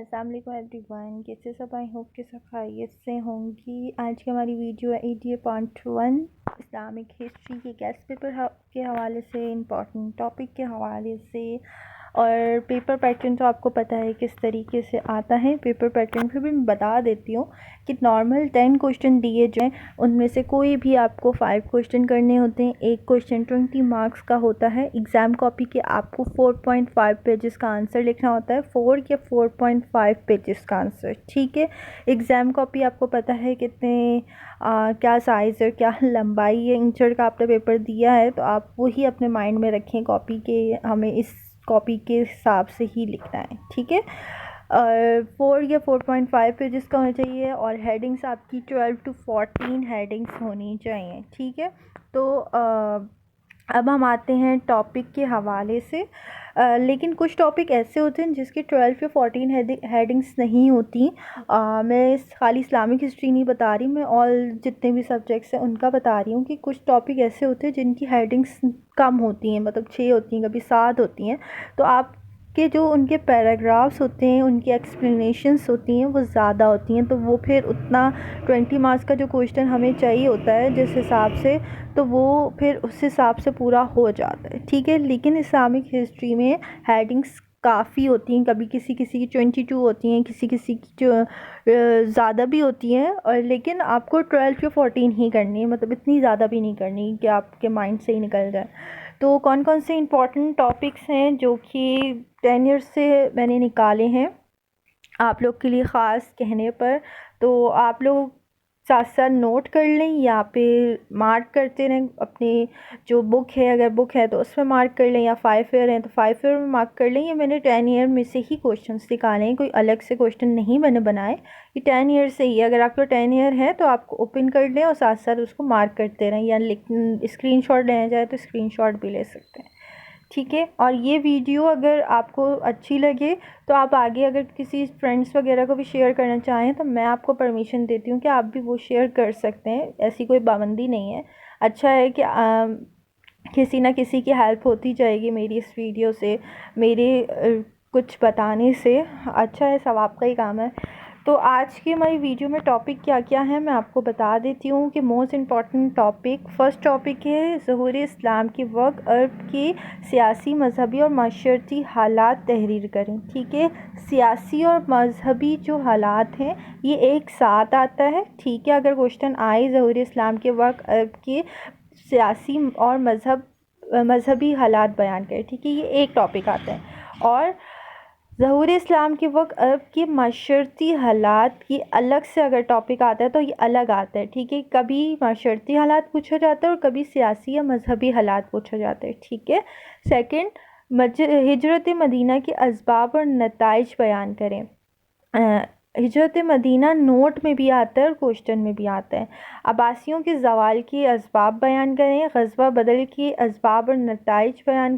अस्सलाम वालेकुम एवरीवन, कैसे सब? आई होप कि सब खैरियत से होंगी। आज की हमारी वीडियो है ETA पार्ट 1 इस्लामिक हिस्ट्री के गेस्ट पेपर के हवाले से, इम्पॉर्टेंट टॉपिक के हवाले से। और पेपर पैटर्न तो आपको पता है किस तरीके से आता है। पेपर पैटर्न फिर भी मैं बता देती हूँ कि नॉर्मल 10 क्वेश्चन दिए जाएँ, उनमें से कोई भी आपको 5 क्वेश्चन करने होते हैं। एक क्वेश्चन 20 मार्क्स का होता है। एग्ज़ाम कॉपी के आपको 4.5 पेजेस का आंसर लिखना होता है, 4 या 4.5 पेजेस का आंसर, ठीक है। एग्ज़ाम कॉपी आपको पता है कितने क्या साइज़ और क्या लंबाई है। इंचर का आपने पेपर दिया है तो आप वही अपने माइंड में रखें। कॉपी के हमें इस कॉपी के हिसाब से ही लिखना है, ठीक है। 4 या 4.5 पेजेस का होना चाहिए और हेडिंग्स आपकी 12 to 14 हेडिंग्स होनी चाहिए, ठीक है। तो अब हम आते हैं टॉपिक के हवाले से। लेकिन कुछ टॉपिक ऐसे होते हैं जिसके 12 या 14 हेडिंग्स नहीं होती। मैं खाली इस्लामिक हिस्ट्री नहीं बता रही, मैं ऑल जितने भी सब्जेक्ट्स हैं उनका बता रही हूँ कि कुछ टॉपिक ऐसे होते हैं जिनकी हेडिंग्स कम होती हैं, मतलब 6 होती हैं, कभी 7 होती हैं। तो आप के जो उनके पैराग्राफ्स होते हैं, उनकी एक्सप्लेनेशंस होती हैं, वो ज़्यादा होती हैं। तो वो फिर उतना 20 मार्क्स का जो क्वेश्चन हमें चाहिए होता है जिस हिसाब से, तो वो फिर उस हिसाब से पूरा हो जाता है, ठीक है। लेकिन इस्लामिक हिस्ट्री में हेडिंग्स काफ़ी होती हैं, कभी किसी किसी की 22 होती हैं, किसी किसी की जो ज़्यादा भी होती हैं। और लेकिन आपको 12 या 14 ही करनी है, मतलब इतनी ज़्यादा भी नहीं करनी कि आपके माइंड से ही निकल जाए। तो कौन कौन से इम्पॉर्टेंट टॉपिक्स हैं जो कि 10 ईयर्स से मैंने निकाले हैं आप लोग के लिए ख़ास कहने पर, तो आप लोग साथ साथ नोट कर लें, यहाँ पे मार्क करते रहें। अपनी जो बुक है, अगर बुक है तो उसमें मार्क कर लें, या 5 ईयर हैं तो 5 ईयर में मार्क कर लें। ये मैंने 10 ईयर में से ही क्वेश्चंस निकाले हैं, कोई अलग से क्वेश्चन नहीं मैंने बनाए। ये 10 ईयर से ही, अगर आपका 10 ईयर है तो आप ओपन कर लें और साथ साथ उसको मार्क करते रहें, या स्क्रीनशॉट लेना चाहे तो स्क्रीनशॉट भी ले सकते हैं, ठीक है। और ये वीडियो अगर आपको अच्छी लगे तो आप आगे अगर किसी फ्रेंड्स वगैरह को भी शेयर करना चाहें तो मैं आपको परमिशन देती हूँ कि आप भी वो शेयर कर सकते हैं, ऐसी कोई पाबंदी नहीं है। अच्छा है कि किसी ना किसी की हेल्प होती जाएगी मेरी इस वीडियो से, मेरे कुछ बताने से। अच्छा है, सब आपका ही काम है। तो आज की हमारी वीडियो में टॉपिक क्या क्या है मैं आपको बता देती हूँ कि most important topic, first topic है ज़हूर इस्लाम के वक्त अरब की सियासी, मजहबी और माशरती हालात तहरीर करें, ठीक है। सियासी और मजहबी जो हालात हैं ये एक साथ आता है, ठीक है। अगर क्वेश्चन आए ज़हूर इस्लाम के वक्त अरब के सियासी और मजहबी हालात बयान करें, ठीक है, ये एक टॉपिक आता है। और ज़हूर इस्लाम के वक्त अरब के माशरती हालात की अलग से अगर टॉपिक आता है तो ये अलग आता है, ठीक है। कभी माशरती हालात पूछा जाता है और कभी सियासी या मजहबी हालात पूछा जाता है, ठीक है। सेकंड, हिजरत मदीना के असबाब और नताइज बयान करें। हिजरत मदीना नोट में भी आता है और क्वेश्चन में भी आता है। अब्बासियों के ज़वाल के असबाब बयान करें। ग़ज़वा बदर के असबाब और नताइज बयान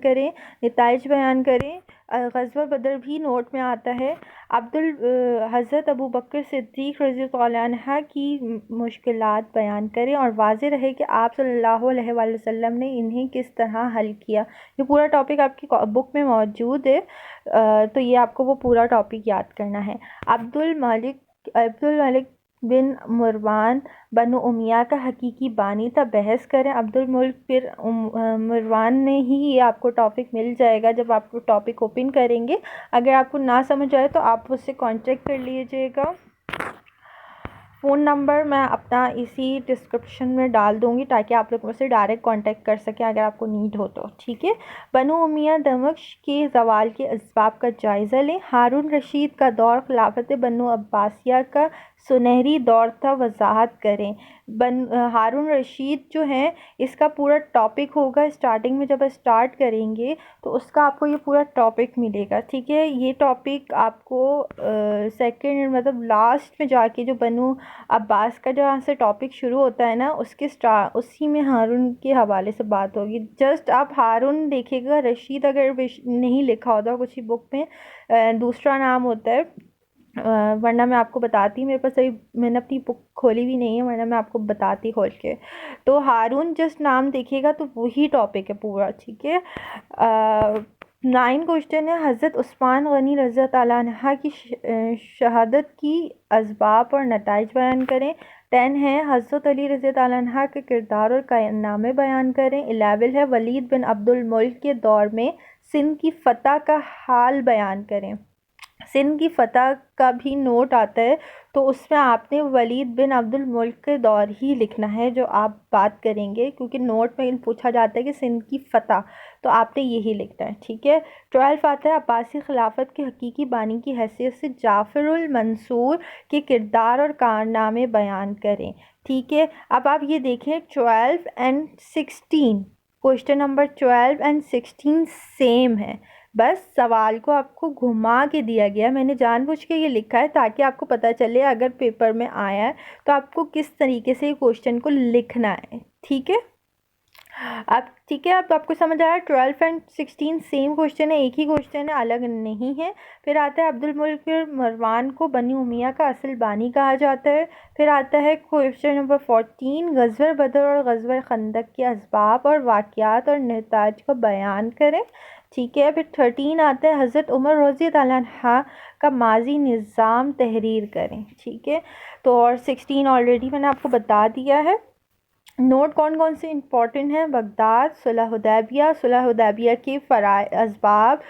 करें। ग़ज़वा बदर भी नोट में आता है। हज़रत अबू बकर सिद्दीक़ रज़ियल्लाहु अन्हु की मुश्किलात बयान करें और वाज़ेह रहे कि आप सल्लल्लाहु अलैहि वसल्लम ने इन्हें किस तरह हल किया। ये पूरा टॉपिक आपकी बुक में मौजूद है, तो ये आपको वो पूरा टॉपिक याद करना है। अब्दुल मलिक बिन मरवान बनु उमैया का हकीकी बानी था, बहस करें। अब्दुल मलिक बिन मरवान ने ही, ये आपको टॉपिक मिल जाएगा जब आप टॉपिक ओपन करेंगे। अगर आपको ना समझ आए तो आप उससे कांटेक्ट कर लीजिएगा। फ़ोन नंबर मैं अपना इसी डिस्क्रिप्शन में डाल दूँगी ताकि आप लोग मुझसे डायरेक्ट कांटेक्ट कर सकें अगर आपको नीड हो तो, ठीक है। बनु उमैया दमश्क के ज़वाल के असबाब का जायज़ा लें। हारून रशीद का दौर खिलाफत बनु अब्बासिया का सुनहरी दौर था, वजाहत करें। हारून रशीद जो हैं इसका पूरा टॉपिक होगा, स्टार्टिंग में जब स्टार्ट करेंगे तो उसका आपको ये पूरा टॉपिक मिलेगा, ठीक है। ये टॉपिक आपको सेकंड मतलब लास्ट में जाके जो बनु अब्बास का जहाँ से टॉपिक शुरू होता है ना, उसी में हारून के हवाले से बात होगी। जस्ट आप हारून देखिएगा, रशीद अगर नहीं लिखा होता कुछ ही बुक में दूसरा नाम होता है, वरना मैं आपको बताती, मेरे पास अभी मैंने अपनी बुक खोली भी नहीं है, वरना मैं आपको बताती खोल के। तो हारून जस्ट नाम देखिएगा तो वही टॉपिक है पूरा, ठीक है। 9 क्वेश्चन है, हज़रत उस्मान गनी रज़ी ताला अन्हा की शहादत की असबाब और नताइज बयान करें। 10 है, हज़रत अली रज़ी ताला अन्हा के किरदार और कारनामे बयान करें। 11 है, वलीद बिन अब्दुल मुल्क के दौर में सिंध की फ़तह का हाल बयान करें। सिंध की फ़तह का भी नोट आता है, तो उसमें आपने वलीद बिन अब्दुल मुल्क के दौर ही लिखना है जो आप बात करेंगे, क्योंकि नोट में पूछा जाता है कि सिंध की फ़तह, तो आपने यही लिखना है, ठीक है। 12 आता है, अब्बासी खिलाफत के हकीकी बानी की हैसियत से जाफ़रुल मंसूर के किरदार और कारनामे बयान करें, ठीक है। अब आप ये देखें 12 and 16, question number 12 and 16 same है, बस सवाल को आपको घुमा के दिया गया। मैंने जानबूझ के ये लिखा है ताकि आपको पता चले अगर पेपर में आया है तो आपको किस तरीके से क्वेश्चन को लिखना है, ठीक है। अब ठीक है, अब आपको समझ आया। 12 एंड 16 सेम क्वेश्चन है, एक ही क्वेश्चन है, अलग नहीं है। फिर आता है अब्दुल मुल्क मरवान को बनी उमिया का असल बानी कहा जाता है। फिर आता है क्वेश्चन नंबर 14, गज़वा बदर और गज़वा खंदक के असबाब और वाक़यात और नताइज को बयान करें, ठीक है। फिर 13 आता है, हज़रत उमर रज़ी अल्लाह अन्हा का माजी निज़ाम तहरीर करें, ठीक है। तो और 16 ऑलरेडी मैंने आपको बता दिया है। नोट कौन कौन से इंपॉर्टेंट हैं, बगदाद, सुलह हुदैबिया के असबाब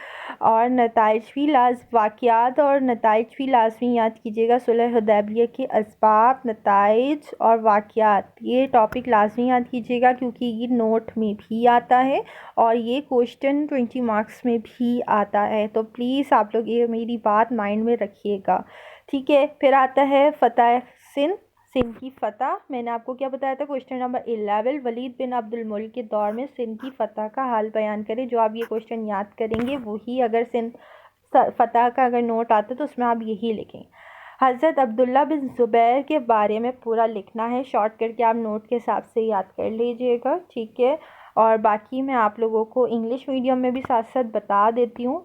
और नताइज भी वाक़यात और नताइज भी लाजमी याद कीजिएगा। सुलह हुदैबिया के असबाब, नताइज और वाक़यात, ये टॉपिक लाजमी याद कीजिएगा क्योंकि ये नोट में भी आता है और ये क्वेश्चन 20 मार्क्स में भी आता है, तो प्लीज़ आप लोग ये मेरी बात माइंड में रखिएगा, ठीक है। फिर आता है फ़तह सिंध की फ़तह, मैंने आपको क्या बताया था, क्वेश्चन नंबर 11, वलीद बिन अब्दुल मुल्क के दौर में सिंध की फ़तह का हाल बयान करें। जो आप ये क्वेश्चन याद करेंगे वही, अगर सिंध फ़तह का अगर नोट आता है तो उसमें आप यही लिखें। हज़रत अब्दुल्ला बिन ज़ुबैर के बारे में पूरा लिखना है, शॉर्ट करके आप नोट के हिसाब से याद कर लीजिएगा, ठीक है। और बाकी मैं आप लोगों को इंग्लिश मीडियम में भी साथ साथ बता देती हूँ,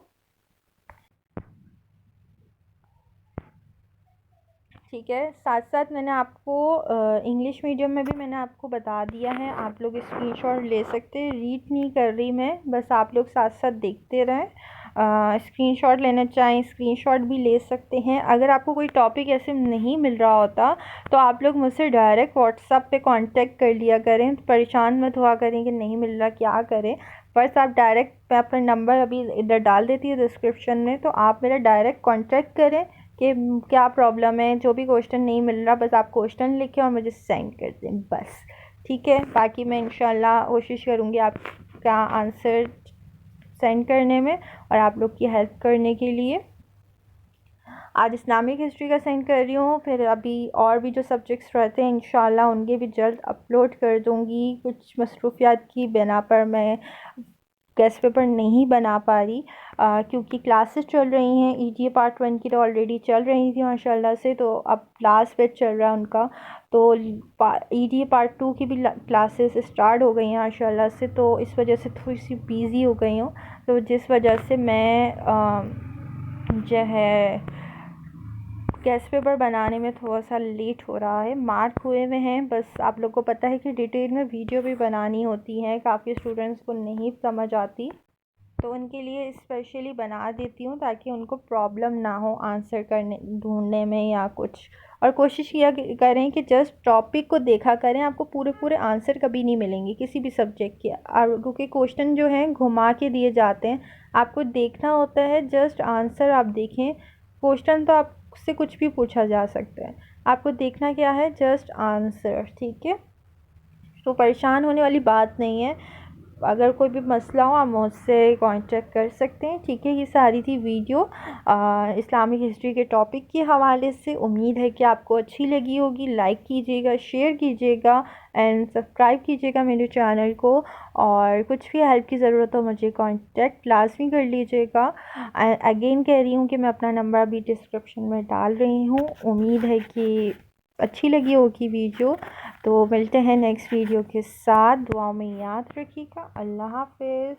ठीक है। साथ साथ मैंने आपको इंग्लिश मीडियम में भी मैंने आपको बता दिया है, आप लोग स्क्रीनशॉट ले सकते हैं। रीड नहीं कर रही मैं, बस आप लोग साथ साथ देखते रहें। स्क्रीनशॉट लेना चाहें स्क्रीनशॉट भी ले सकते हैं। अगर आपको कोई टॉपिक ऐसे नहीं मिल रहा होता तो आप लोग मुझसे डायरेक्ट व्हाट्सएप पे कांटेक्ट कर लिया करें, परेशान मत हुआ करें कि नहीं मिल रहा क्या करें। बस आप डायरेक्ट, मैं अपना नंबर अभी इधर डाल देती हूँ डिस्क्रिप्शन में, तो आप मेरा डायरेक्ट कांटेक्ट करें कि क्या प्रॉब्लम है, जो भी क्वेश्चन नहीं मिल रहा बस आप क्वेश्चन लिखें और मुझे सेंड कर दें बस, ठीक है। बाकी मैं इंशाल्लाह कोशिश करूँगी आपका आंसर सेंड करने में और आप लोग की हेल्प करने के लिए। आज इस्लामिक हिस्ट्री का सेंड कर रही हूँ, फिर अभी और भी जो सब्जेक्ट्स रहते हैं इंशाल्लाह उनके भी जल्द अपलोड कर दूँगी। कुछ मसरूफियात की बिना पर मैं गेस्ट पेपर नहीं बना पा रही क्योंकि क्लासेस चल रही हैं। ईटीए पार्ट 1 की तो ऑलरेडी चल रही थी माशाल्लाह से, तो अब लास्ट बैच चल रहा है उनका, तो ईटीए पार्ट 2 की भी क्लासेस स्टार्ट हो गई हैं माशाल्लाह से, तो इस वजह से थोड़ी सी बिज़ी हो गई हूँ, तो जिस वजह से मैं जो है गेस्ट पेपर बनाने में थोड़ा सा लेट हो रहा है। मार्क हुए हुए हैं, बस आप लोग को पता है कि डिटेल में वीडियो भी बनानी होती है, काफ़ी स्टूडेंट्स को नहीं समझ आती, तो उनके लिए स्पेशली बना देती हूँ ताकि उनको प्रॉब्लम ना हो आंसर करने ढूंढने में या कुछ। और कोशिश किया करें कि जस्ट टॉपिक को देखा करें, आपको पूरे पूरे आंसर कभी नहीं मिलेंगे किसी भी सब्जेक्ट के, और क्योंकि क्वेश्चन जो हैं घुमा के दिए जाते हैं, आपको देखना होता है जस्ट आंसर आप देखें। क्वेश्चन तो आपसे कुछ भी पूछा जा सकता है, आपको देखना क्या है, जस्ट आंसर, ठीक है। तो परेशान होने वाली बात नहीं है, अगर कोई भी मसला हो आप मुझसे कांटेक्ट कर सकते हैं, ठीक है। ये सारी थी वीडियो इस्लामिक हिस्ट्री के टॉपिक के हवाले से। उम्मीद है कि आपको अच्छी लगी होगी। लाइक कीजिएगा, शेयर कीजिएगा एंड सब्सक्राइब कीजिएगा मेरे चैनल को, और कुछ भी हेल्प की ज़रूरत हो मुझे कांटेक्ट लाजमी कर लीजिएगा। अगेन कह रही हूँ कि मैं अपना नंबर अभी डिस्क्रिप्शन में डाल रही हूँ। उम्मीद है कि अच्छी लगी होगी वीडियो, तो मिलते हैं नेक्स्ट वीडियो के साथ। दुआ में याद रखिएगा। अल्लाह हाफ़िज़।